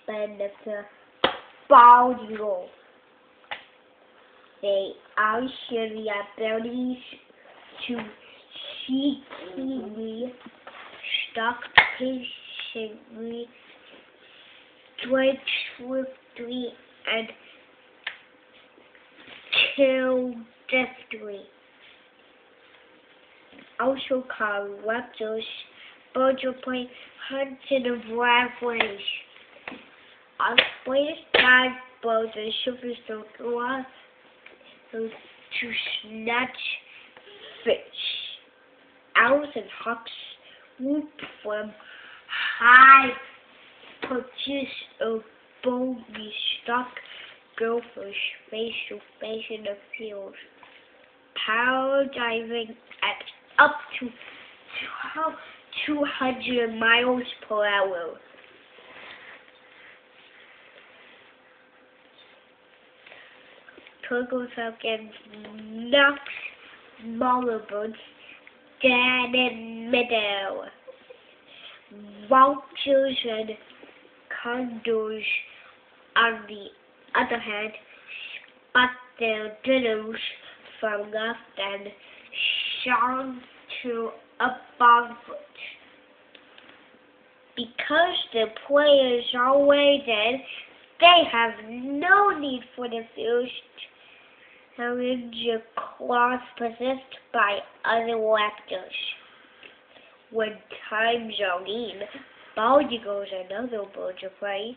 benefit bald eagle. They all share the ability to see keenly, stalk patiently, strike swiftly, and kill deftly. Also called raptors, birds of prey hunt in a variety of ways. Our greatest dive birds and surface the water to snatch fish. Owls and hawks swoop from high perches above the stalk gophers face to face in the field. Power diving at up to 200 miles per hour. Turtle falcons knock smaller birds down in midair. Vultures and condors, on the other hand, spot their dinners from left and saunter above it. Because the prey is always in, they have no need for the first laryngeal claws possessed by other raptors. When times are lean, bald eagles and other birds of prey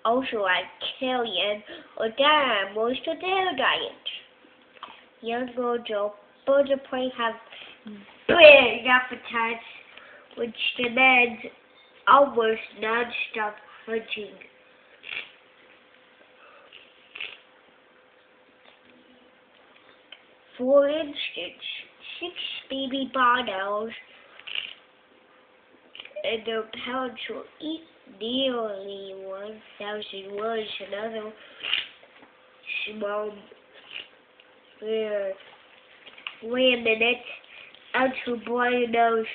also add carrion or die most of their diet. Young birds of prey have big appetites which demand almost non-stop hunting. For instance, 6 baby barn owls and their parents will eat nearly 1,000 worms and other small laminates until boiling nose.